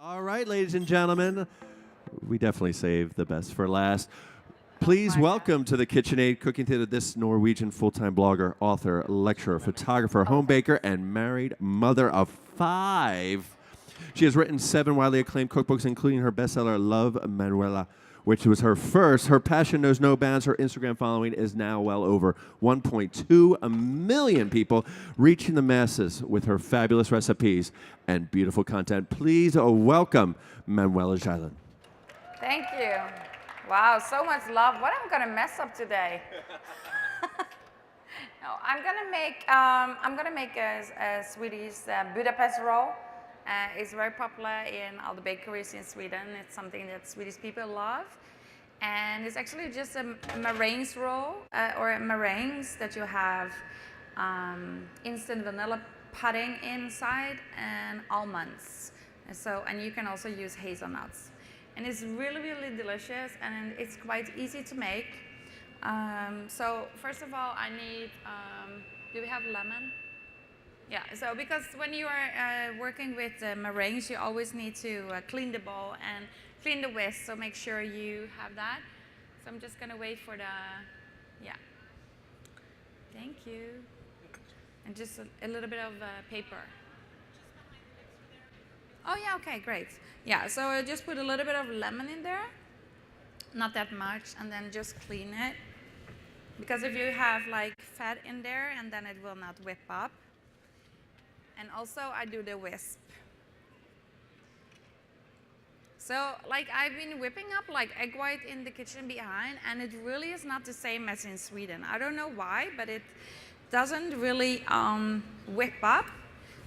All right, ladies and gentlemen, we definitely saved the best for last. Please welcome to the KitchenAid Cooking Theater this Norwegian full-time blogger, author, lecturer, photographer, home baker, and married mother of 5. She has written 7 widely acclaimed cookbooks, including her bestseller, Love Manuela, which was her first. Her passion knows no bounds. Her Instagram following is now well over 1.2 million people, reaching the masses with her fabulous recipes and beautiful content. Please welcome Manuela Kjeilen. Thank you. Wow, so much love. What am I gonna mess up today? No, I'm gonna make a Swedish Budapest Roll. It's very popular in all the bakeries in Sweden. It's something that Swedish people love. And it's actually just a meringues roll, or meringues that you have instant vanilla pudding inside and almonds. And you can also use hazelnuts. And it's really, really delicious, and it's quite easy to make. So first of all, I need, do we have lemon? Yeah, so because when you are working with meringues, you always need to clean the bowl and clean the whisk, so make sure you have that. So I'm just gonna wait for the, yeah. Thank you. And just a little bit of paper. Oh yeah, okay, great. Yeah, so I just put a little bit of lemon in there, not that much, and then just clean it. Because if you have like fat in there, and then it will not whip up. And also I do the wisp. So like I've been whipping up like egg white in the kitchen behind, and it really is not the same as in Sweden. I don't know why, but it doesn't really whip up,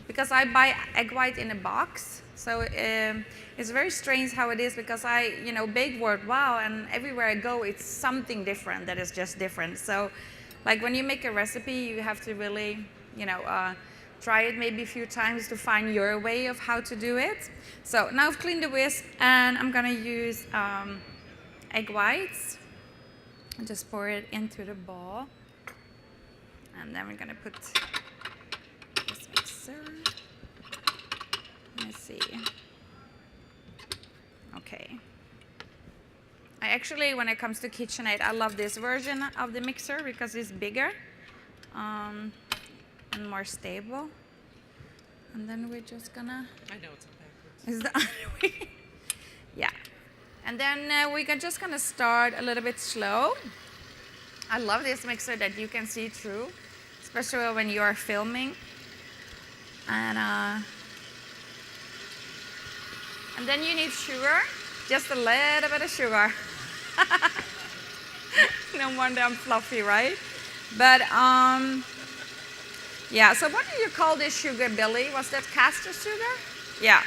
because I buy egg white in a box. So it's very strange how it is, because I, bake worldwide, and everywhere I go, it's something different that is just different. So like when you make a recipe, you have to really, try it maybe a few times to find your way of how to do it. So now I've cleaned the whisk, and I'm gonna use egg whites and just pour it into the bowl. And then we're gonna put this mixer. Let's see. Okay. I actually, when it comes to KitchenAid, I love this version of the mixer because it's bigger. And more stable. And then we're just gonna... I know it's backwards. Is the other way? Yeah. And then we're just gonna start a little bit slow. I love this mixer that you can see through, especially when you are filming. And then you need sugar, just a little bit of sugar. No wonder I'm fluffy, right? But yeah, so what do you call this sugar, Billy? Was that castor sugar? Yeah.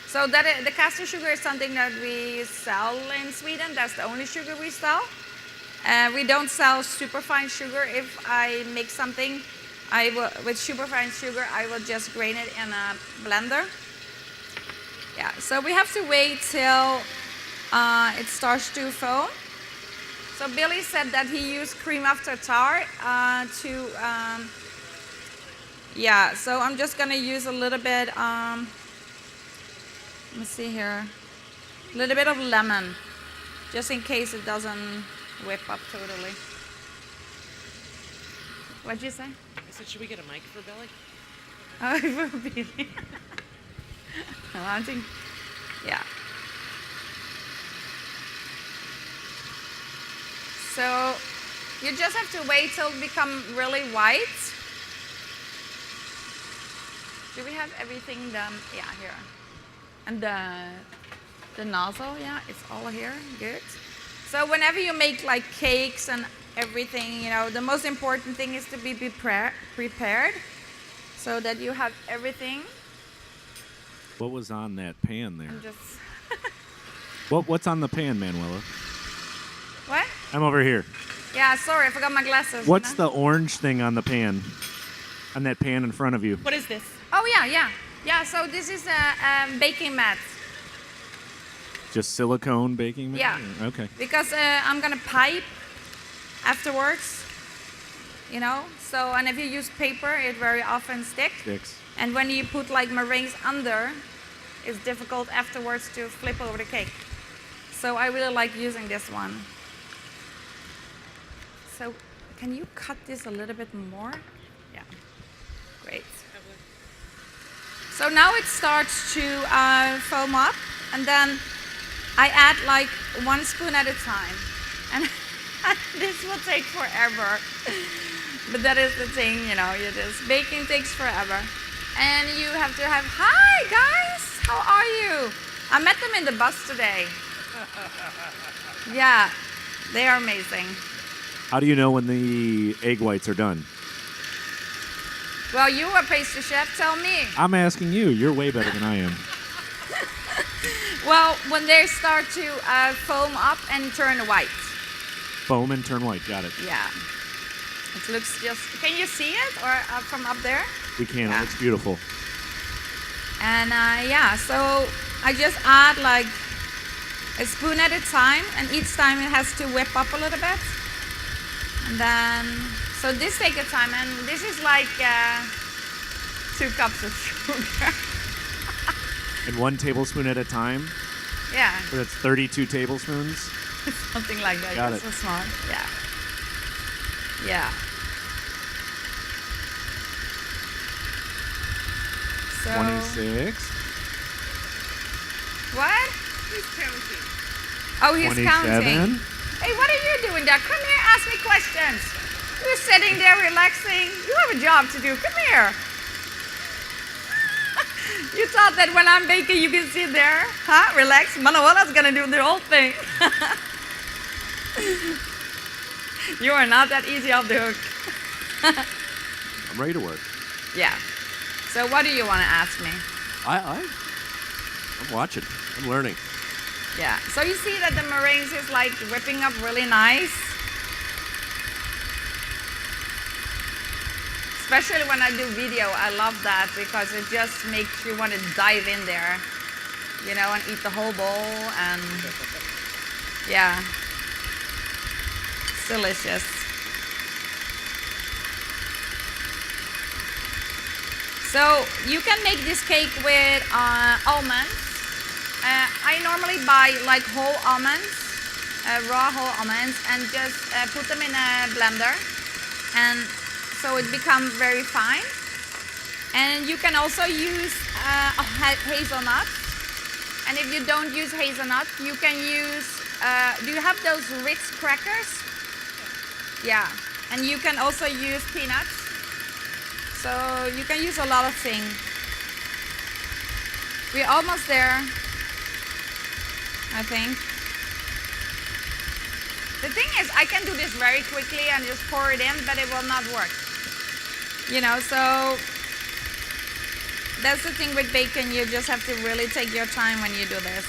So the castor sugar is something that we sell in Sweden. That's the only sugar we sell. We don't sell superfine sugar. If I make something with superfine sugar, I will just grain it in a blender. Yeah, so we have to wait till it starts to foam. So Billy said that he used cream of tartar yeah, so I'm just gonna use a little bit, let me see here, a little bit of lemon, just in case it doesn't whip up totally. What'd you say? I said, should we get a mic for Billy? Oh, for Billy. I think, yeah. So you just have to wait till it becomes really white. Do we have everything done? Yeah, here. And the nozzle, yeah, it's all here. Good. So whenever you make like cakes and everything, the most important thing is to be prepared so that you have everything. What was on that pan there? I'm just What's on the pan, Manuela? What? I'm over here. Yeah, sorry, I forgot my glasses. What's the orange thing on the pan? On that pan in front of you? What is this? Oh, yeah. Yeah, so this is a baking mat. Just silicone baking mat? Yeah. Okay. Because I'm going to pipe afterwards, So, and if you use paper, it very often sticks. Sticks. And when you put like meringues under, it's difficult afterwards to flip over the cake. So I really like using this one. So can you cut this a little bit more? Yeah, great. So now it starts to foam up, and then I add like 1 spoon at a time. And this will take forever. But that is the thing, you know, baking takes forever. And you have to have, hi guys, how are you? I met them in the bus today. Yeah, they are amazing. How do you know when the egg whites are done? Well, you are pastry chef, tell me. I'm asking you. You're way better than I am. Well, when they start to foam up and turn white. Foam and turn white. Got it. Yeah. It looks just, can you see it or from up there? We can. Yeah. It looks beautiful. And yeah, so I just add like a spoon at a time, and each time it has to whip up a little bit. And then, so this takes a time, and this is like 2 cups of sugar. And 1 tablespoon at a time. Yeah, So that's 32 tablespoons. something like that. Got That's it. so smart. Yeah. Yeah. So 26. what? He's counting. Oh, he's 27. counting. Hey, what are you doing there? Come here, ask me questions. You're sitting there relaxing. You have a job to do. Come here. You thought that when I'm baking, you can sit there, huh? Relax. Manuela's gonna do the whole thing. You are not that easy off the hook. I'm ready to work. Yeah. So what do you want to ask me? I'm watching. I'm learning. Yeah. So you see that the meringue is like whipping up really nice. Especially when I do video, I love that because it just makes you want to dive in there, you know, and eat the whole bowl. And yeah, it's delicious. So you can make this cake with almonds. I normally buy like whole almonds, raw whole almonds, and just put them in a blender, and so it becomes very fine. And you can also use hazelnut. And if you don't use hazelnut, you can use, do you have those Ritz crackers? Yeah. And you can also use peanuts. So you can use a lot of things. We're almost there, I think. The thing is, I can do this very quickly and just pour it in, but it will not work. You know, so that's the thing with bacon. You just have to really take your time when you do this.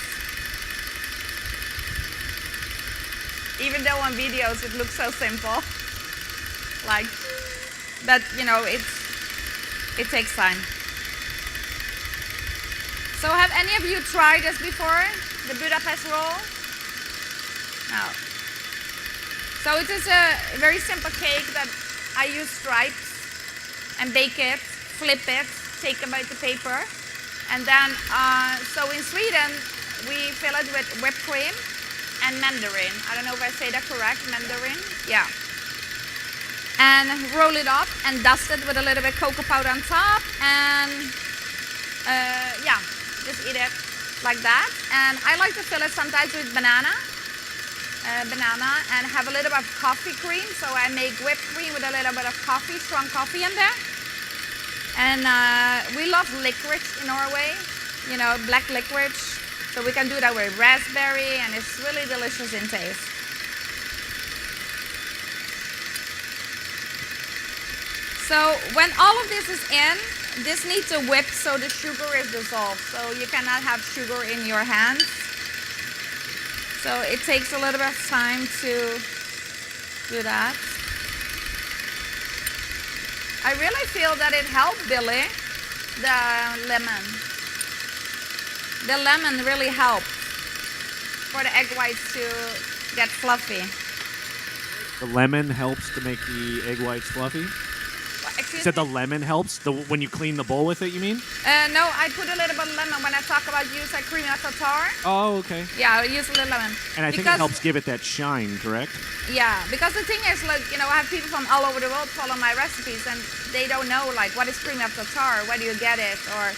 Even though on videos it looks so simple, like, but you know, it takes time. So have any of you tried this before? The Budapest Roll? No. So it is a very simple cake that I use stripes and bake it, flip it, take a bite of paper. And then, so in Sweden, we fill it with whipped cream and mandarin. I don't know if I say that correct, mandarin? Yeah. And roll it up and dust it with a little bit cocoa powder on top. And yeah, just eat it like that. And I like to fill it sometimes with banana and have a little bit of coffee cream. So I make whipped cream with a little bit of coffee, strong coffee in there. And we love licorice in Norway, you know, black licorice. So we can do that with raspberry, and it's really delicious in taste. So when all of this is in, this needs to whip so the sugar is dissolved. So you cannot have sugar in your hands. So it takes a little bit of time to do that. I really feel that it helped Billy, the lemon. The lemon really helped for the egg whites to get fluffy. The lemon helps to make the egg whites fluffy. Well, You said the lemon helps when you clean the bowl with it, you mean? No, I put a little bit of lemon when I talk about use a cream of tartar. Oh, okay. Yeah, I use a little lemon. And I think it helps give it that shine, correct? Yeah, because the thing is, like, you know, I have people from all over the world follow my recipes, and they don't know, like, what is cream of tartar, where do you get it, or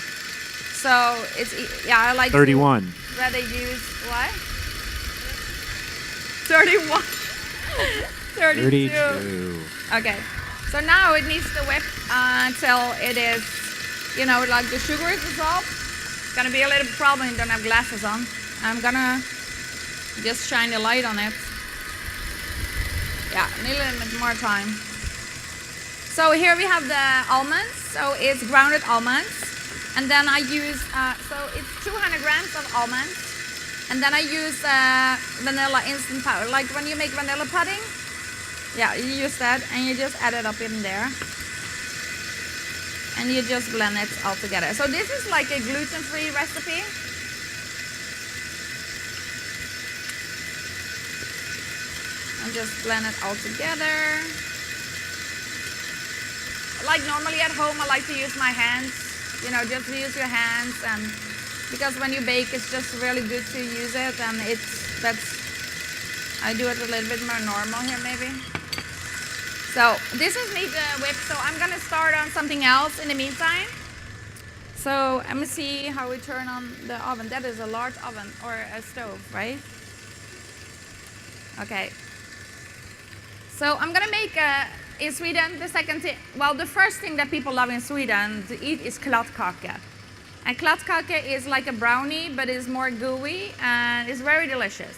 so it's I like 31. Rather use what? 31. 32. 32. Okay, so now it needs to whip until it is, you know, like the sugar is dissolved. It's gonna be a little problem. You don't have glasses on. I'm gonna just shine the light on it. Yeah, need a little bit more time. So here we have the almonds. So it's grounded almonds. And then I use, so it's 200 grams of almonds. And then I use vanilla instant powder. Like when you make vanilla pudding, yeah, you use that and you just add it up in there. And you just blend it all together. So this is like a gluten-free recipe. And just blend it all together. Like normally at home, I like to use my hands. You know, just use your hands, and because when you bake, it's just really good to use it, and I do it a little bit more normal here maybe. So this is me to whip, so I'm gonna start on something else in the meantime. So let me see how we turn on the oven. That is a large oven or a stove, right? Okay. So I'm gonna make in Sweden the first thing that people love in Sweden to eat is kladdkaka. And kladdkaka is like a brownie, but it's more gooey and it's very delicious.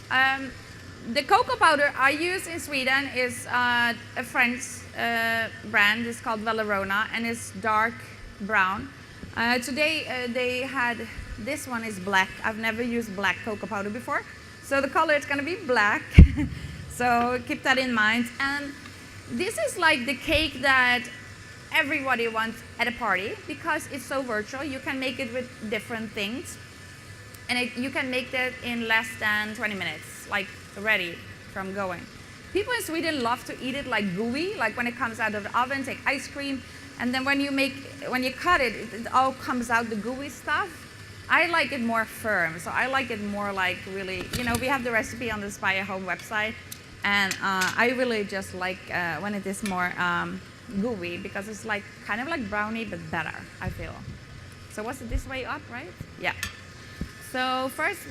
The cocoa powder I use in Sweden is a French brand. It's called Vallerona, and it's dark brown. Today they had, this one is black. I've never used black cocoa powder before. So the color is gonna be black. So keep that in mind. And this is like the cake that everybody wants at a party because it's so versatile. You can make it with different things. And you can make that in less than 20 minutes, like ready from going. People in Sweden love to eat it like gooey, like when it comes out of the oven, take ice cream, and then when you cut it, it all comes out the gooey stuff. I like it more firm, so I like it more like really, you know, we have the recipe on the Spire Home website, and I really just like when it is more gooey because it's like kind of like brownie but better, I feel. So what's it this way up, right? Yeah. So first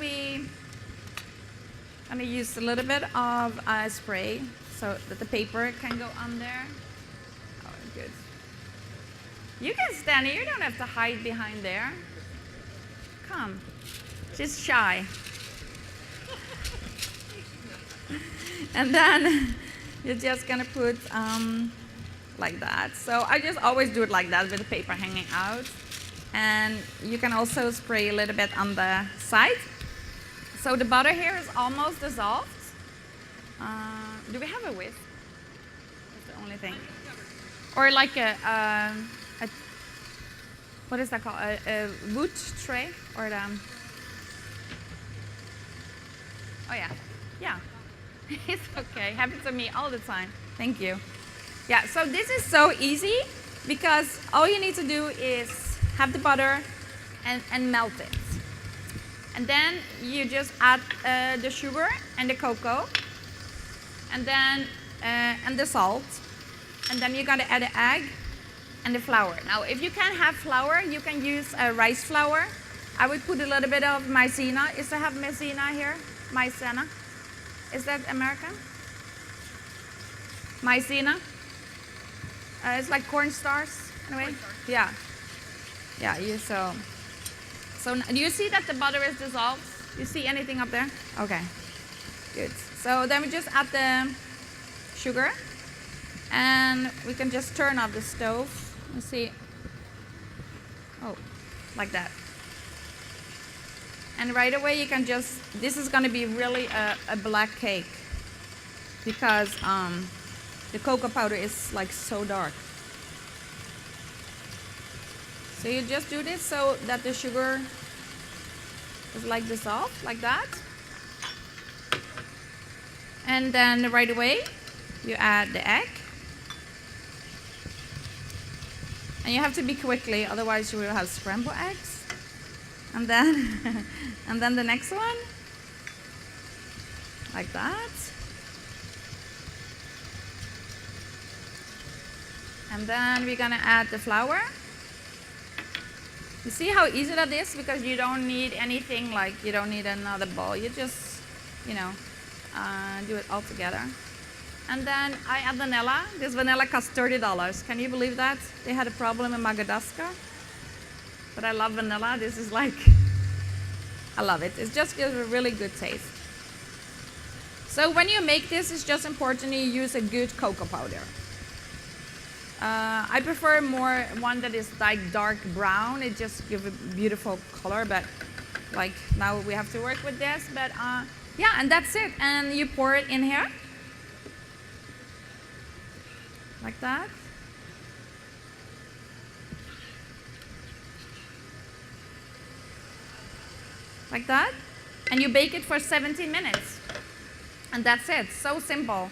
I'm gonna use a little bit of spray so that the paper can go on there. Oh, good. You can stand here, you don't have to hide behind there. Come, she's shy. And then you're just gonna put like that. So I just always do it like that with the paper hanging out. And you can also spray a little bit on the side. So the butter here is almost dissolved. Do we have a whisk? That's the only thing. Or like a what is that called? A wood tray? Or the, oh yeah, yeah. It's okay, happens to me all the time. Thank you. Yeah, so this is so easy because all you need to do is have the butter and melt it. And then you just add the sugar and the cocoa and then and the salt. And then you're gonna add the egg and the flour. Now, if you can't have flour, you can use rice flour. I would put a little bit of maizena. Is there have maizena here? Maizena? Is that American? Maizena? It's like cornstarch, in a way. Yeah. Yeah. So do you see that the butter is dissolved? You see anything up there? Okay. Good. So then we just add the sugar, and we can just turn off the stove. Let's see. Oh, like that. And right away you can just, this is going to be really a black cake because the cocoa powder is like so dark. So you just do this so that the sugar is like dissolved, like that. And then right away you add the egg. And you have to be quickly, otherwise you will have scrambled eggs. And then, and then the next one, like that. And then we're gonna add the flour. You see how easy that is? Because you don't need anything, like you don't need another bowl. You just, you know, do it all together. And then I add vanilla. This vanilla costs $30. Can you believe that? They had a problem in Madagascar. But I love vanilla. This is like, I love it. It just gives a really good taste. So when you make this, it's just important you use a good cocoa powder. I prefer more one that is like dark brown. It just gives a beautiful color, but like now we have to work with this. But yeah, and that's it. And you pour it in here. Like that. Like that. And you bake it for 17 minutes. And that's it. So simple.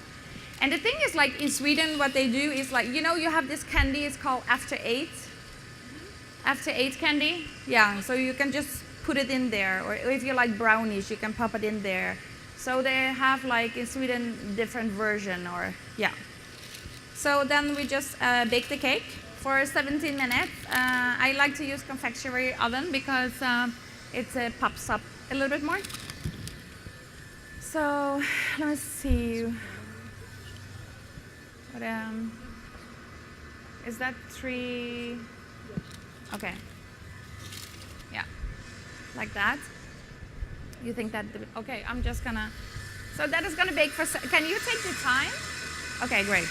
And the thing is, like in Sweden, what they do is like, you know, you have this candy, it's called After 8. After 8 candy. Yeah, so you can just put it in there. Or if you like brownies, you can pop it in there. So they have like in Sweden, different version or, yeah. So then we just bake the cake for 17 minutes. I like to use confectionery oven because it pops up a little bit more. So let me see. What, is that 3? Okay. Yeah, like that. You think that? Okay, I'm just gonna. So that is gonna bake for. Can you take the time? Okay, great.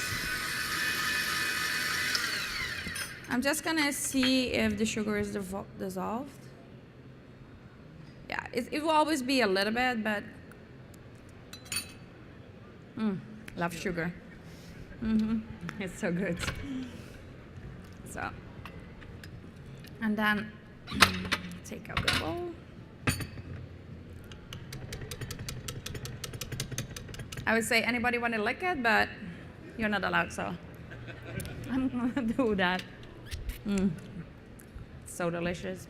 I'm just gonna see if the sugar is dissolved. Yeah, it will always be a little bit, but love sugar. It's so good. So, and then take out the bowl. I would say anybody want to lick it, but you're not allowed, so I'm gonna do that. So delicious.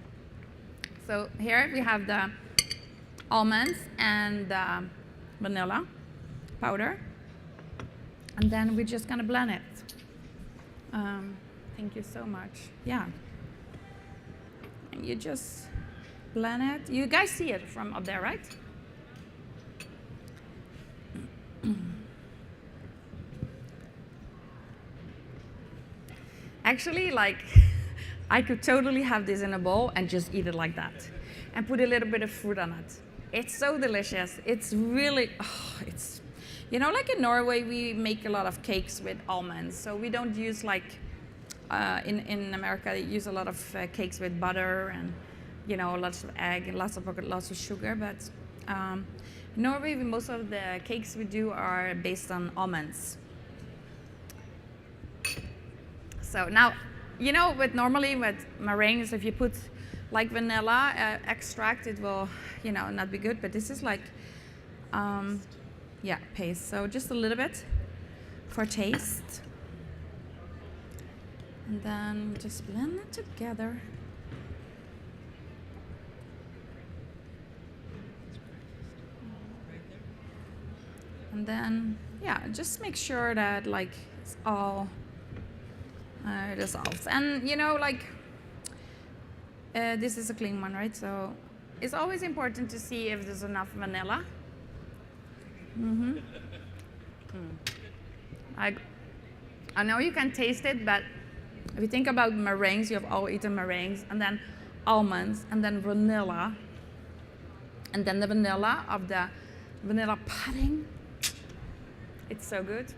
So here we have the almonds and the vanilla powder. And then we're just gonna blend it. Thank you so much. Yeah. And you just blend it. You guys see it from up there, right? Actually, like, I could totally have this in a bowl and just eat it like that. And put a little bit of fruit on it. It's so delicious. It's really, it's, you know, like in Norway, we make a lot of cakes with almonds. So we don't use like, in America, they use a lot of cakes with butter and, you know, lots of egg and lots of sugar. But in Norway, most of the cakes we do are based on almonds. So now, you know, normally with meringues, if you put like vanilla extract, it will, you know, not be good. But this is like, yeah, paste. So just a little bit for taste. And then just blend it together. And then, yeah, just make sure that like it's all dissolves. And you know, like this is a clean one, right? So it's always important to see if there's enough vanilla. I know you can taste it, but if you think about meringues, you have all eaten meringues, and then almonds, and then vanilla, and then the vanilla of the vanilla pudding. It's so good.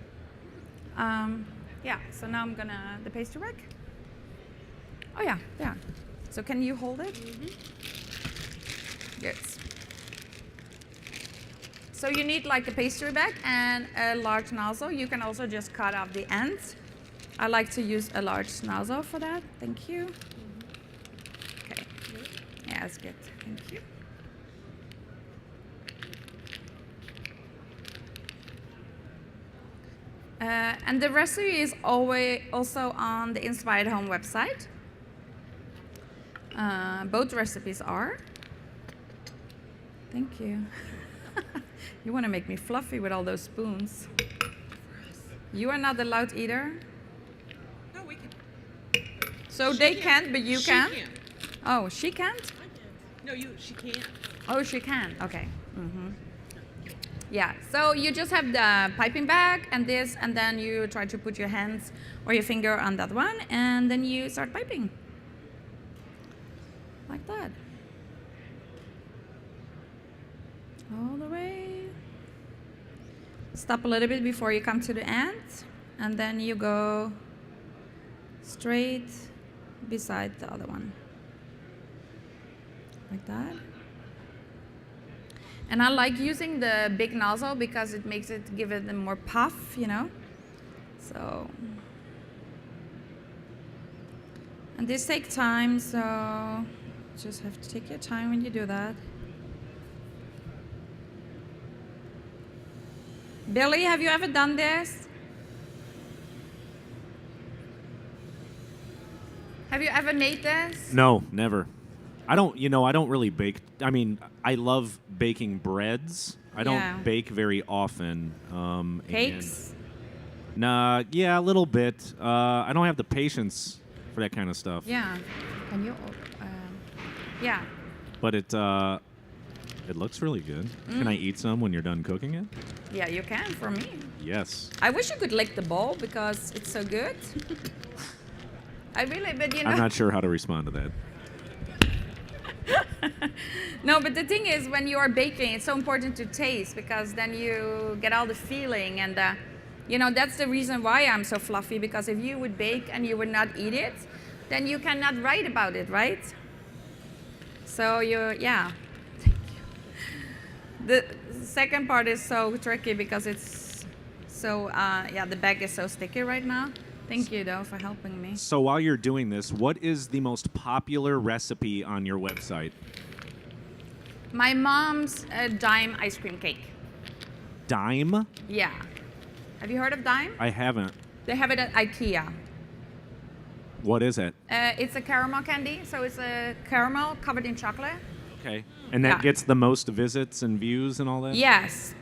Yeah, so now I'm gonna, the pastry rack. Oh yeah, yeah. So can you hold it? Good. So you need like a pastry bag and a large nozzle. You can also just cut off the ends. I like to use a large nozzle for that. Thank you. Okay. Yeah, that's good. Thank you. And the recipe is always also on the Inspired Home website. Both recipes are. Thank you. You want to make me fluffy with all those spoons. You are not allowed either. No, we can. So She they can. can't, but you She can? can. Oh, she can't? I can. No, she can't. Oh, she can. Okay. Yeah. So you just have the piping bag and this, and then you try to put your hands or your finger on that one, and then you start piping. Like that. All the way. Stop a little bit before you come to the end, and then you go straight beside the other one. Like that. And I like using the big nozzle because it makes it give it a more puff, you know. So, and this takes time, so just have to take your time when you do that. Billy, have you ever done this? Have you ever made this? No, never. I don't really bake. I mean, I love baking breads. I don't Yeah. bake very often. Cakes? Nah, yeah, a little bit. I don't have the patience for that kind of stuff. Yeah. Can you? Yeah. But it looks really good. Can I eat some when you're done cooking it? Yeah, you can for me. Yes. I wish you could lick the bowl because it's so good. I really, but you know. I'm not sure how to respond to that. No, but the thing is, when you are baking, it's so important to taste because then you get all the feeling, and you know that's the reason why I'm so fluffy. Because if you would bake and you would not eat it, then you cannot write about it, right? So yeah. Thank you. The second part is so tricky because it's so the bag is so sticky right now. Thank you though for helping me. So while you're doing this, what is the most popular recipe on your website? My mom's dime ice cream cake. Dime? Yeah. Have you heard of dime? I haven't. They have it at IKEA. What is it? It's a caramel candy, so it's a caramel covered in chocolate. Okay. And that Yeah. gets the most visits and views and all that? Yes.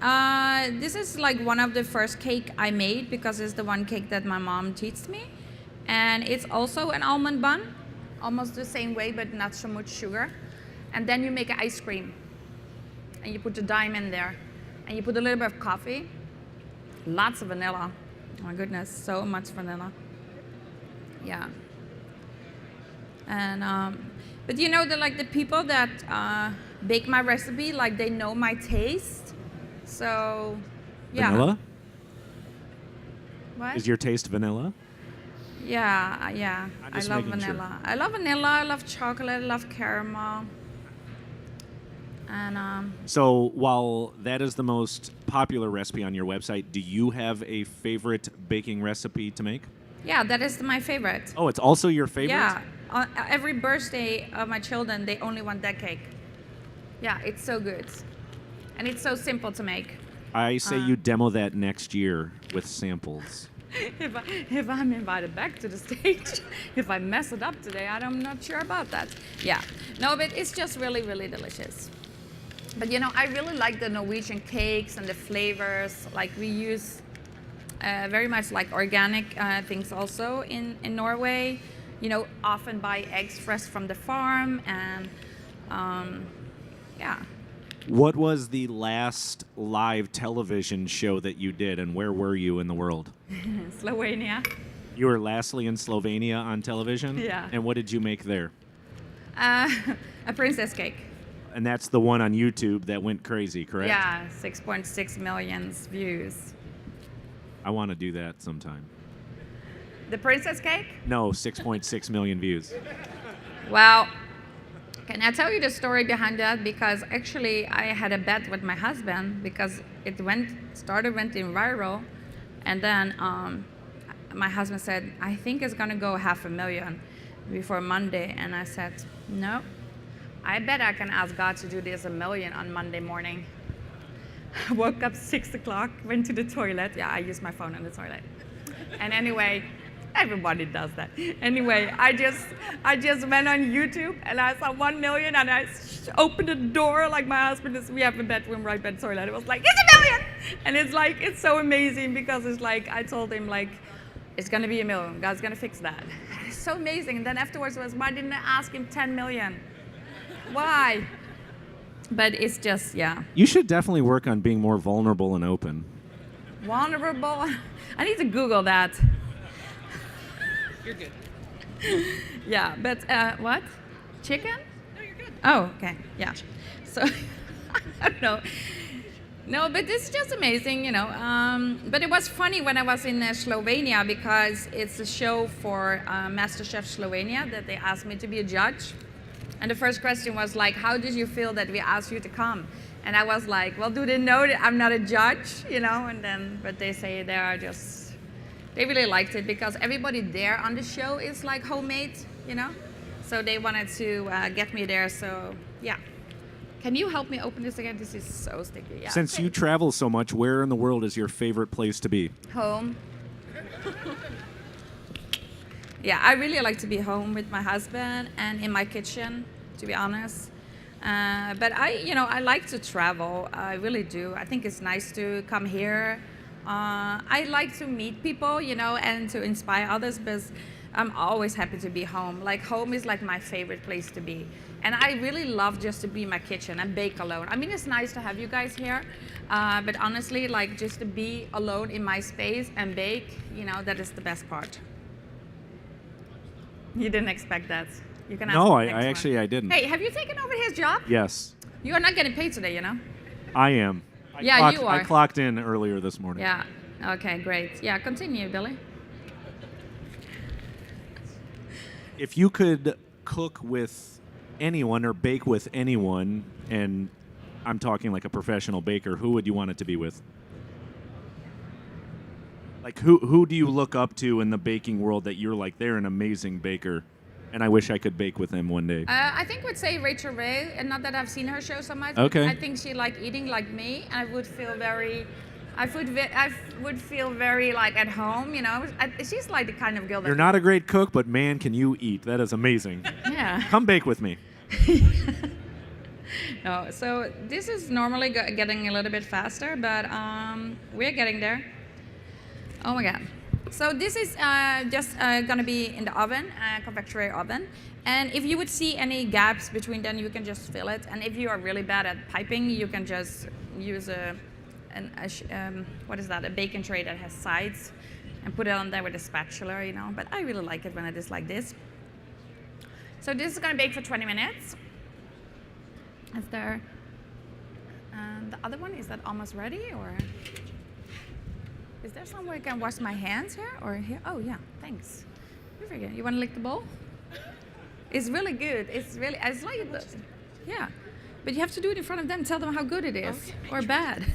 This is like one of the first cake I made because it's the one cake that my mom teaches me. And it's also an almond bun, almost the same way, but not so much sugar. And then you make an ice cream. And you put the dime in there. And you put a little bit of coffee. Lots of vanilla. Oh my goodness, so much vanilla. Yeah. And but you know, the people that bake my recipe, like they know my taste. So yeah. Vanilla? What? Is your taste vanilla? Yeah. I'm I just love making sure. vanilla. I love vanilla. I love chocolate. I love caramel. And So while that is the most popular recipe on your website, do you have a favorite baking recipe to make? yeah, that is my favorite. Oh, it's also your favorite? Yeah. Every birthday of my children, they only want that cake. Yeah, it's so good. And it's so simple to make. I say you demo that next year with samples. If I'm invited back to the stage, if I mess it up today, I'm not sure about that. Yeah. No, but it's just really, really delicious. But you know, I really like the Norwegian cakes and the flavors. Like we use very much like organic things also in Norway. You know, often buy eggs fresh from the farm and yeah. What was the last live television show that you did, and where were you in the world? Slovenia. You were lastly in Slovenia on television? Yeah. And what did you make there? A princess cake. And that's the one on YouTube that went crazy, correct? Yeah, 6.6 million views. I want to do that sometime. The princess cake? No, 6.6 million views. Well, can I tell you the story behind that? Because actually I had a bet with my husband because it went in viral. And then my husband said, I think it's gonna go 500,000 before Monday. And I said, no, I bet I can ask God to do this 1 million on Monday morning. Woke up 6 o'clock, went to the toilet. Yeah, I use my phone in the toilet. And anyway, everybody does that. Anyway, I just went on YouTube and I saw 1 million and I opened the door like my husband is. We have a bedroom right by the toilet. It was like, it's 1 million, and it's like it's so amazing because it's like I told him like it's gonna be 1 million. God's gonna fix that. It's so amazing. And then afterwards was why didn't I ask him 10 million? Why? But it's just yeah. You should definitely work on being more vulnerable and open. Vulnerable. I need to Google that. You're good. Yeah, but what? Chicken? No, you're good. Oh, okay. Yeah. So I don't know. No, but it's just amazing, you know. But it was funny when I was in Slovenia because it's a show for MasterChef Slovenia that they asked me to be a judge. And the first question was like, how did you feel that we asked you to come? And I was like, well, do they know that I'm not a judge, you know? And then, but they say they really liked it because everybody there on the show is like homemade, you know? So they wanted to get me there, so yeah. Can you help me open this again? This is so sticky. Yeah. Since you travel so much, where in the world is your favorite place to be? Home. Yeah, I really like to be home with my husband and in my kitchen, to be honest. But I like to travel. I really do. I think it's nice to come here. I like to meet people, you know, and to inspire others, but I'm always happy to be home. Like home is like my favorite place to be. And I really love just to be in my kitchen and bake alone. I mean, it's nice to have you guys here, but honestly, like just to be alone in my space and bake, you know, that is the best part. You didn't expect that. You can ask No, the I next one. actually I didn't. Hey, have you taken over his job? Yes, You are not getting paid today, you know? I am. Yeah, you I are. clocked in earlier this morning. Yeah. Okay, great. Yeah, continue, Billy. If you could cook with anyone or bake with anyone, and I'm talking like a professional baker, who would you want it to be with? Like who do you look up to in the baking world that you're like, they're an amazing baker, and I wish I could bake with them one day? I think would say Rachel Ray, and not that I've seen her show so much. Okay. I think she like eating like me. I would feel very, I would feel very like at home. You know, she's like the kind of girl that. You're not a great cook, but man, can you eat? That is amazing. Yeah. Come bake with me. No, so this is normally getting a little bit faster, but we're getting there. Oh my God. So this is just gonna be in the oven, confectionery oven. And if you would see any gaps between them, you can just fill it. And if you are really bad at piping, you can just use a baking tray that has sides and put it on there with a spatula, you know. But I really like it when it is like this. So this is gonna bake for 20 minutes. Is there, the other one, is that almost ready or? Is there somewhere I can wash my hands here or here? Oh yeah, thanks. You want to lick the bowl? It's really good. It's like, yeah. But you have to do it in front of them. Tell them how good it is or bad.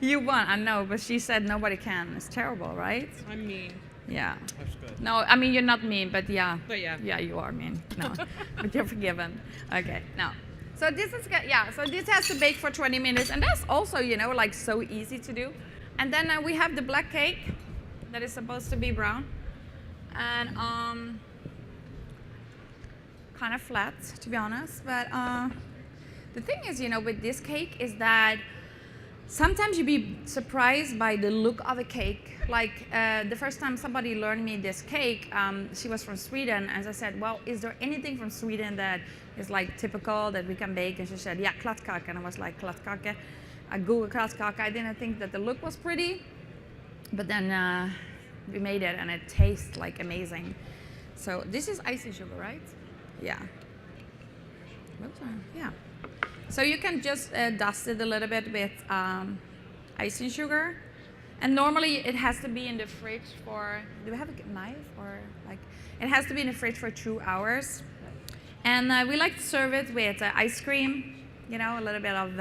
You won, I know, but she said nobody can. It's terrible, right? I'm mean. Yeah. That's good. No, I mean, you're not mean, but yeah. But yeah. Yeah, you are mean. No, but you're forgiven. Okay, now. So this is, so this has to bake for 20 minutes. And that's also, you know, like so easy to do. And then we have the black cake that is supposed to be brown. And kind of flat, to be honest. But the thing is, you know, with this cake is that sometimes you be surprised by the look of a cake. Like the first time somebody learned me this cake, she was from Sweden, and I said, well, is there anything from Sweden that is like typical that we can bake? And she said, yeah, kladdkaka. And I was like, kladdkaka. I googled kladdkaka. I didn't think that the look was pretty, but then we made it, and it tastes like amazing. So this is icing sugar, right? Yeah. Yeah. So you can just dust it a little bit with icing sugar. And normally it has to be in the fridge for, do we have a knife or like, it has to be in the fridge for 2 hours. And we like to serve it with ice cream, you know, a little bit of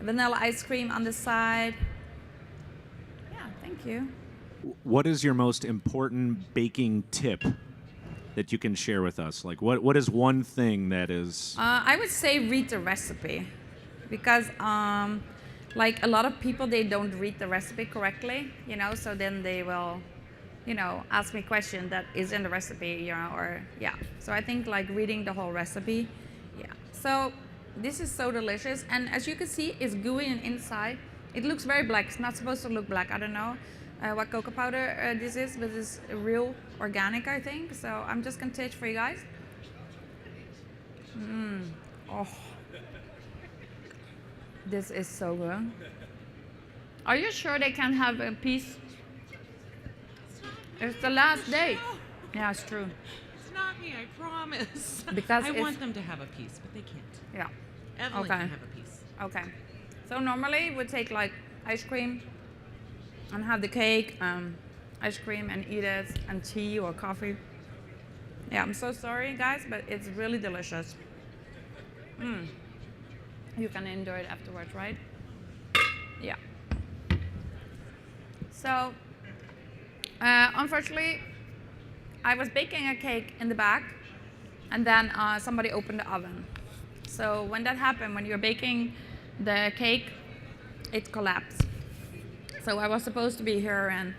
vanilla ice cream on the side. Yeah, thank you. What is your most important baking tip that you can share with us? Like, what is one thing that is... I would say read the recipe. because like a lot of people, they don't read the recipe correctly, so then they will, ask me questions that is in the recipe, or yeah. So I think like reading the whole recipe, yeah. So this is so delicious, and as you can see, it's gooey and inside. It looks very black. It's not supposed to look black. I don't know what cocoa powder this is, but it's real organic, I think. So I'm just gonna taste for you guys. Oh, this is so good. Are you sure they can have a piece? It's the last day. Yeah, it's true. It's not me, I promise. Because I it's- want them to have a piece, but they can't. Yeah. Evelyn Okay. can have a piece. Okay. So normally we take like ice cream and have the cake, ice cream, and eat it, and tea or coffee. Yeah, I'm so sorry, guys, but it's really delicious. You can enjoy it afterwards, right? Yeah. So, unfortunately, I was baking a cake in the back, and then somebody opened the oven. So when that happened, when you're baking the cake, it collapsed. So I was supposed to be here and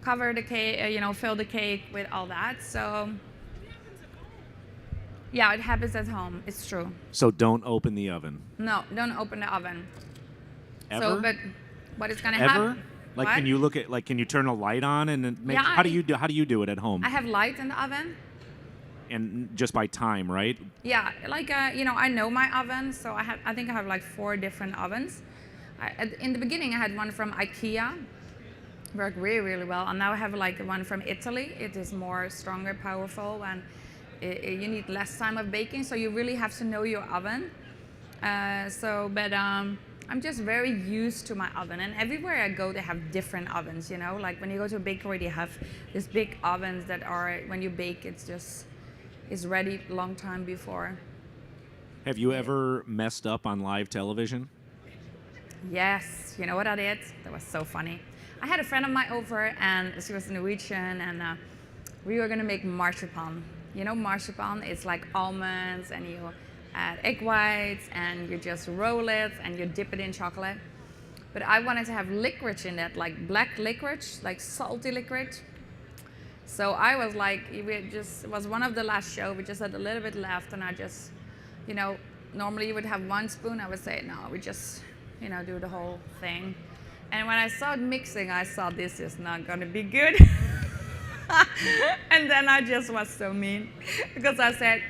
cover the cake, fill the cake with all that. So yeah, it happens at home. It's true. So don't open the oven. No, don't open the oven. Ever? So, but what is gonna Ever? happen? Like, What? can you look at, like, can you turn a light on and then make, Yeah, how do you do it at home? I have light in the oven. And just by time, right? Yeah, like I know my oven, so I think I have like 4 different ovens. In the beginning, I had one from IKEA, worked really, really well, and now I have like one from Italy. It is more stronger, powerful, and you need less time of baking, so you really have to know your oven. I'm just very used to my oven, and everywhere I go, they have different ovens. Like when you go to a bakery, they have these big ovens that are, when you bake, it's ready a long time before. Have you ever messed up on live television? Yes, you know what I did? That was so funny. I had a friend of mine over, and she was Norwegian, and we were gonna make marzipan. Marzipan is like almonds, and you add egg whites, and you just roll it, and you dip it in chocolate. But I wanted to have licorice in it, like black licorice, like salty licorice. So I was like, it was one of the last show, we just had a little bit left, and I just, normally you would have 1 spoon, I would say, no, we just, do the whole thing. And when I saw it mixing, I saw this is not gonna be good. And then I just was so mean, because I said,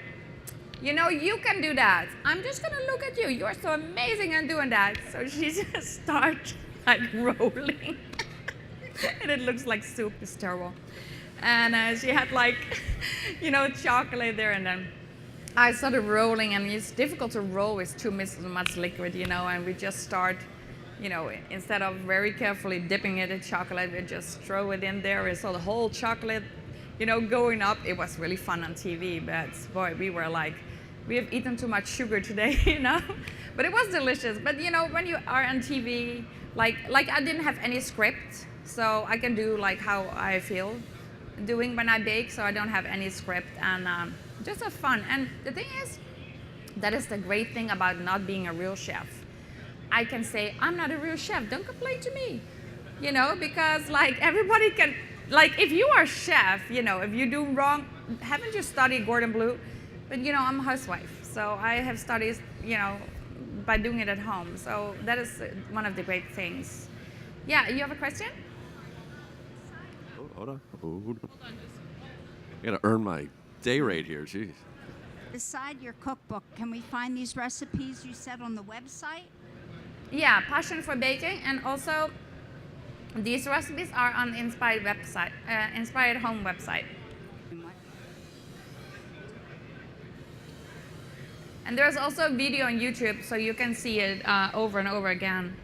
you can do that. I'm just gonna look at you. You're so amazing at doing that. So she just started like rolling. And it looks like soup. It's terrible. And she had like, chocolate there, and then I started rolling, and it's difficult to roll with too much liquid, and we just start, instead of very carefully dipping it in chocolate, we just throw it in there. We saw the whole chocolate, going up. It was really fun on TV, but boy, we were like, we have eaten too much sugar today, But it was delicious. But when you are on TV, like I didn't have any script, so I can do like how I feel doing when I bake, so I don't have any script, and just have fun. And the thing is, that is the great thing about not being a real chef. I can say, I'm not a real chef, don't complain to me, because like everybody can, like if you are a chef, if you do wrong, haven't you studied Gordon Blue? But I'm a housewife, so I have studied, by doing it at home. So that is one of the great things. Yeah, you have a question? Hold on. I gotta earn my day rate here. Jeez. Beside your cookbook, can we find these recipes you said on the website? Yeah, Passion for Baking, and also these recipes are on the Inspired website, Inspired Home website. And there's also a video on YouTube, so you can see it over and over again.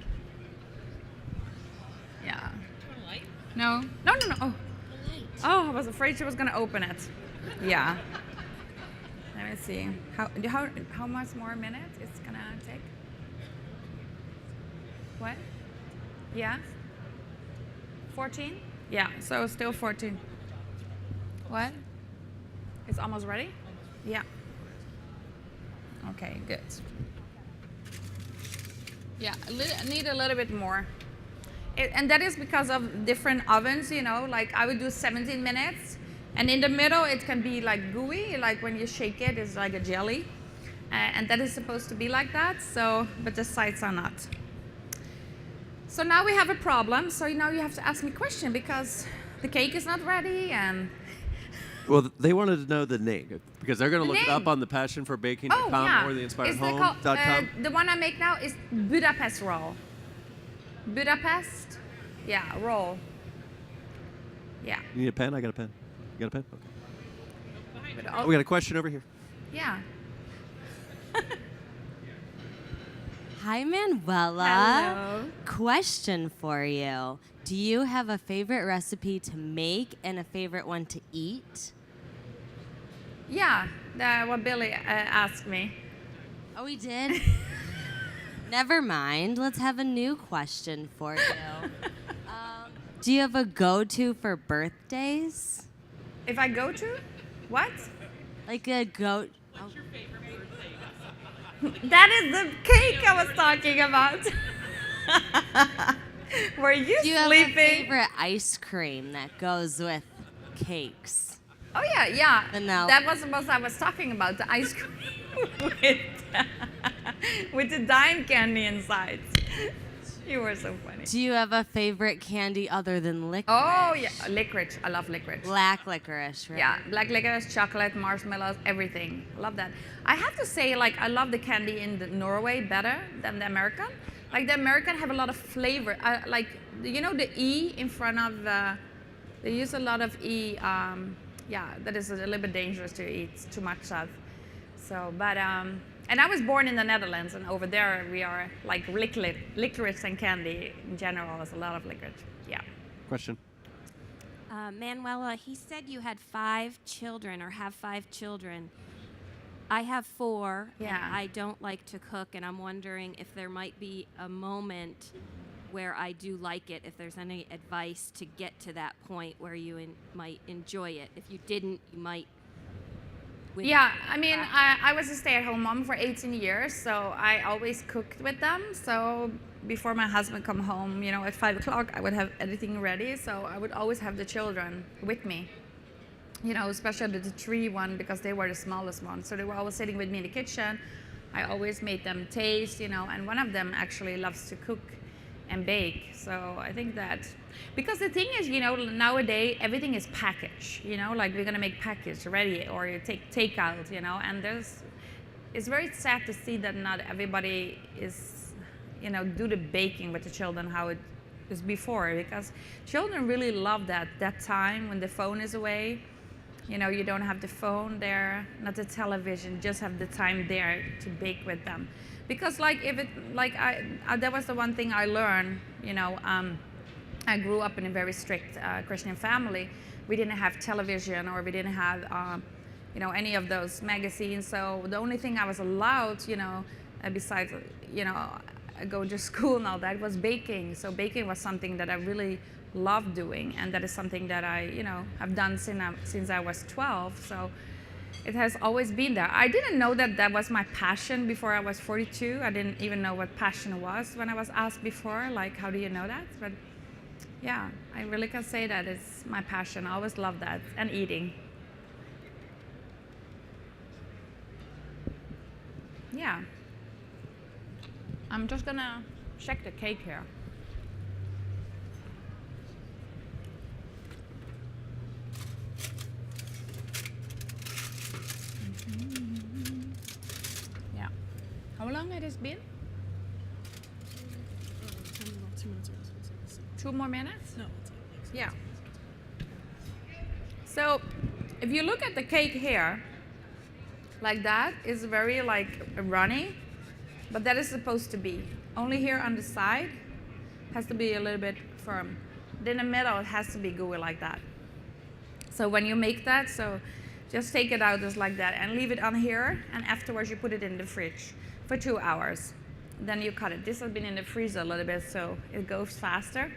Yeah. Light? No. Oh. Oh, I was afraid she was gonna open it. Yeah. Let me see. How much more minutes it's gonna take? What? Yeah. 14? Yeah. So still 14. What? It's almost ready? Yeah. Okay, good. Yeah, need a little bit more. And that is because of different ovens, you know, like I would do 17 minutes. And in the middle, it can be like gooey, like when you shake it, it's like a jelly. And that is supposed to be like that, so, but the sides are not. So now we have a problem. So now you have to ask me a question because the cake is not ready and... Well, they wanted to know the name because they're going to The look it name? up on the passionforbaking.com or the It's called, inspiredhome.com. the one I make now is Budapest Roll. Budapest, yeah, roll. Yeah. You need a pen? I got a pen. You got a pen? Okay. But Oh, we got a question over here. yeah. Hi, Manuela. Hello. Question for you. Do you have a favorite recipe to make and a favorite one to eat? Yeah, what Billy asked me. Oh, we did? Never mind. Let's have a new question for you. Do you have a go-to for birthdays? If I go to, what? Like a go... That is the cake I was talking about. Were you Do you have a sleeping? favorite ice cream that goes with cakes? Oh yeah. Vanilla. That was what I was talking about, the ice cream with the dime candy inside. You were so funny. Do you have a favorite candy other than licorice? Oh yeah, licorice. I love licorice. Black licorice, right? Yeah, black licorice, chocolate, marshmallows, everything. I love that. I have to say, like, I love the candy in the Norway better than the American. Like, the American have a lot of flavor. Like, you know, the E in front of they use a lot of E. Yeah, that is a little bit dangerous to eat too much of. So, but and I was born in the Netherlands, and over there we are like licorice and candy in general. There's a lot of licorice. Yeah. Question. Manuela, he said you had 5 children or have 5 children. I have 4, Yeah. and I don't like to cook, and I'm wondering if there might be a moment where I do like it, if there's any advice to get to that point where you might enjoy it. If you didn't, you might. Yeah, I mean, I was a stay-at-home mom for 18 years, so I always cooked with them. So before my husband come home, you know, at 5 o'clock, I would have everything ready. So I would always have the children with me, you know, especially the 3 one because they were the smallest ones. So they were always sitting with me in the kitchen. I always made them taste, you know, and one of them actually loves to cook and bake. So I think that, because the thing is, you know, nowadays everything is packaged, you know, like we're gonna make package ready or you take takeout, you know, and it's very sad to see that not everybody is, you know, do the baking with the children how it was before, because children really love that time when the phone is away. You know, you don't have the phone there, not the television, just have the time there to bake with them. Because like if it, like that was the one thing I learned, you know, I grew up in a very strict Christian family. We didn't have television or we didn't have, you know, any of those magazines. So the only thing I was allowed, you know, besides, you know, going to school and all that was baking. So baking was something that I really loved doing, and that is something that I, you know, have done since I was 12. So it has always been there. I didn't know that was my passion before I was 42. I didn't even know what passion was when I was asked before, like, how do you know that? But yeah, I really can say that it's my passion. I always loved that, and eating. Yeah. I'm just gonna check the cake here. Yeah. How long it has been? 2 more minutes? No. Yeah. So if you look at the cake here, like that, is very like runny, but that is supposed to be. Only here on the side has to be a little bit firm. Then in the middle, it has to be gooey like that. So when you make that, so just take it out just like that and leave it on here, and afterwards you put it in the fridge for 2 hours. Then you cut it. This has been in the freezer a little bit, so it goes faster.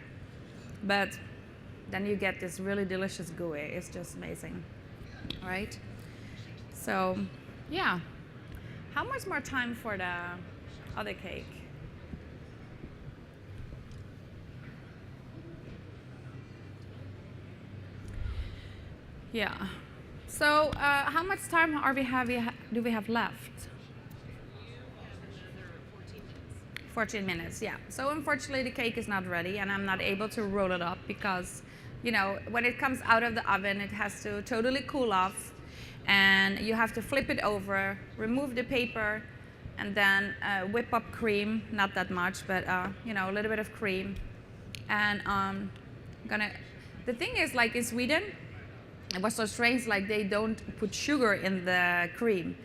But then you get this really delicious gooey. It's just amazing, right? So, yeah. How much more time for the other cake? Yeah. So how much time do we have left? 14 minutes, yeah. So unfortunately the cake is not ready and I'm not able to roll it up because, you know, when it comes out of the oven it has to totally cool off and you have to flip it over, remove the paper, and then whip up cream, not that much, but you know, a little bit of cream. And the thing is, like in Sweden, it was so strange, like they don't put sugar in the cream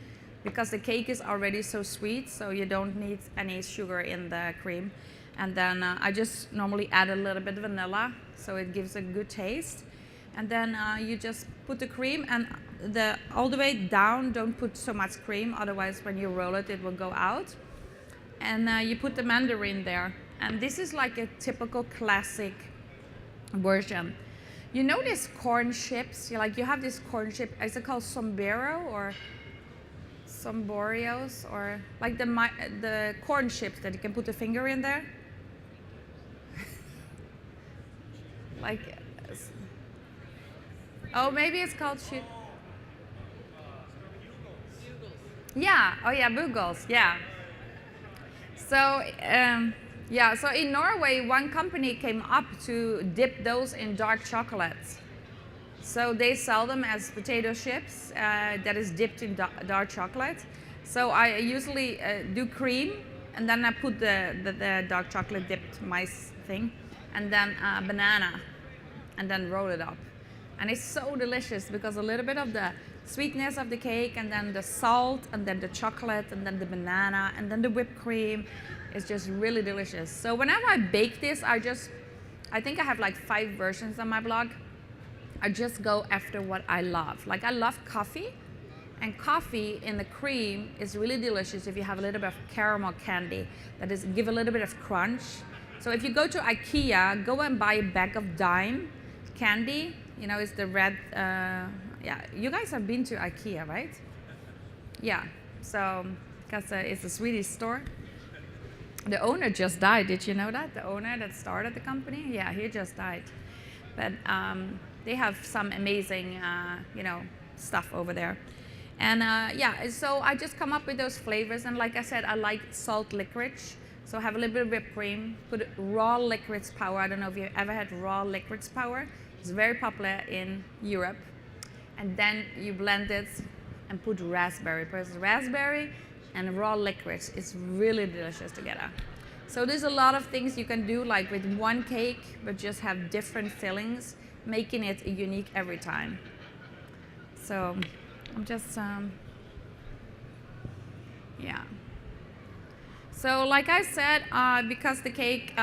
because the cake is already so sweet, so you don't need any sugar in the cream. And then I just normally add a little bit of vanilla, so it gives a good taste. And then you just put the cream and all the way down, don't put so much cream, otherwise when you roll it, it will go out. And you put the mandarin there. And this is like a typical classic version. You know these corn chips? You have this corn chip, is it called sombrero or somborios, or like the corn chips that you can put the finger in there? Like, oh, maybe it's called yeah, oh yeah, bugles, yeah. So, yeah, so in Norway, one company came up to dip those in dark chocolate. So they sell them as potato chips that is dipped in dark chocolate. So I usually do cream, and then I put the dark chocolate dipped mice thing, and then banana, and then roll it up. And it's so delicious because a little bit of the sweetness of the cake, and then the salt, and then the chocolate, and then the banana, and then the whipped cream. It's just really delicious. So whenever I bake this, I think I have like 5 versions on my blog. I just go after what I love. Like I love coffee, and coffee in the cream is really delicious if you have a little bit of caramel candy that is give a little bit of crunch. So if you go to IKEA, go and buy a bag of Dime candy. You know, it's the red, yeah, you guys have been to IKEA, right? Yeah, so, because it's a Swedish store. The owner just died, did you know that? The owner that started the company, yeah, he just died. But they have some amazing, you know, stuff over there. And yeah, so I just come up with those flavors. And like I said, I like salt licorice. So have a little bit of whipped cream, put raw licorice powder. I don't know if you've ever had raw licorice powder. It's very popular in Europe. And then you blend it and put raspberry. Because raspberry and raw licorice is really delicious together. So there's a lot of things you can do, like with one cake, but just have different fillings, making it unique every time. So I'm just, yeah. So like I said, because the cake,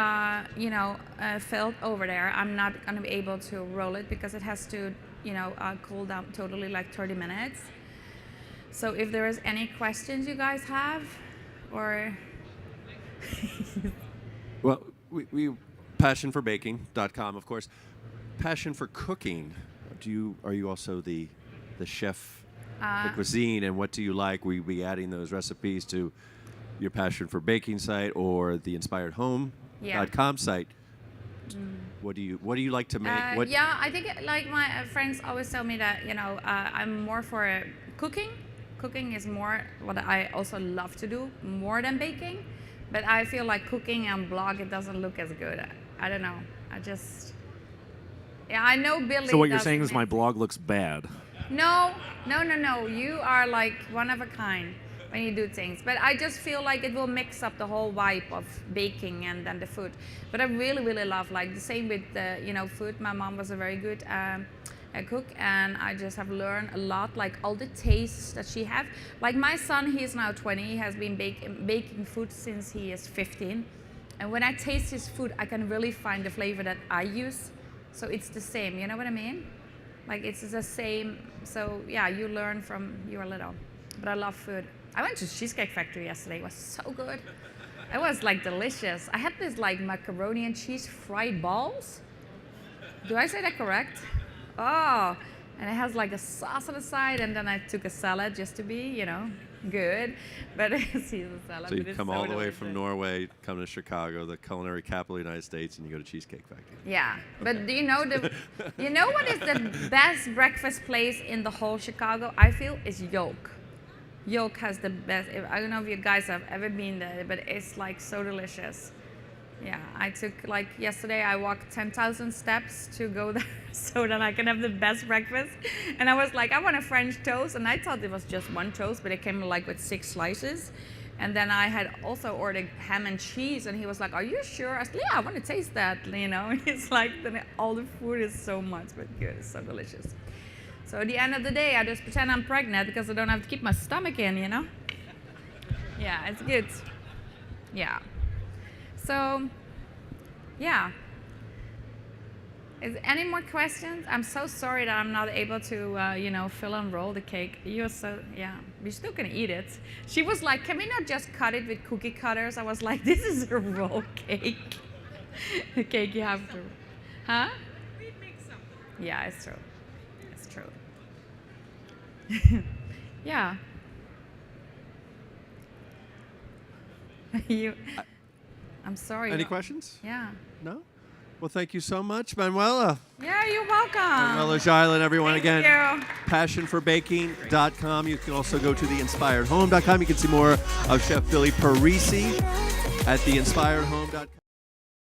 you know, fell over there, I'm not going to be able to roll it because it has to, you know, cool down totally like 30 minutes. So if there is any questions you guys have, or Well, we passionforbaking.com, of course. Passion for cooking. Are you also the chef, the cuisine, and what do you like? Will you be adding those recipes to your Passion for Baking site or the InspiredHome.com site? What do you like to make? Yeah, I think like my friends always tell me that, you know, I'm more for cooking. Cooking is more what I also love to do, more than baking. But I feel like cooking on blog, it doesn't look as good. I don't know. Yeah, I know Billy. So what you're saying is my blog looks bad. No. You are like one of a kind when you do things. But I just feel like it will mix up the whole vibe of baking and then the food. But I really, really love, like the same with the, you know, food. My mom was a very good cook, and I just have learned a lot, like all the tastes that she have. Like my son, he is now 20. He has been baking food since he is 15. And when I taste his food, I can really find the flavor that I use. So it's the same, you know what I mean? Like it's the same. So yeah, you learn from you're little. But I love food. I went to Cheesecake Factory yesterday. It was so good. It was like delicious. I had this like macaroni and cheese fried balls. Do I say that correct? Oh, and it has like a sauce on the side, and then I took a salad just to be, you know, good, but Caesar salad. So you but it's come so all the way from delicious. Norway, come to Chicago, the culinary capital of the United States, and you go to Cheesecake Factory. Yeah, but do you know you know what is the best breakfast place in the whole Chicago? I feel is Yolk. Yolk has the best. I don't know if you guys have ever been there, but it's like so delicious. Yeah, I took like yesterday. I walked 10,000 steps to go there so that I can have the best breakfast. And I was like, I want a French toast, and I thought it was just one toast, but it came like with 6 slices. And then I had also ordered ham and cheese, and he was like, "Are you sure?" I said, "Yeah, I want to taste that." You know, it's like all the food is so much, but good, it's so delicious. So at the end of the day, I just pretend I'm pregnant because I don't have to keep my stomach in. You know? Yeah, it's good. Yeah. So, yeah. Is any more questions? I'm so sorry that I'm not able to, fill and roll the cake. You're so, yeah. We're still gonna eat it. She was like, "Can we not just cut it with cookie cutters?" I was like, "This is a roll cake." The cake you have to, huh? We'd make something. Yeah, it's true. It's true. Yeah. I'm sorry. Any questions? Yeah. No? Well, thank you so much, Manuela. Yeah, you're welcome. Manuela Kjeilen, everyone. Thank Again, you. passionforbaking.com. You can also go to theinspiredhome.com. You can see more of Chef Billy Parisi at theinspiredhome.com.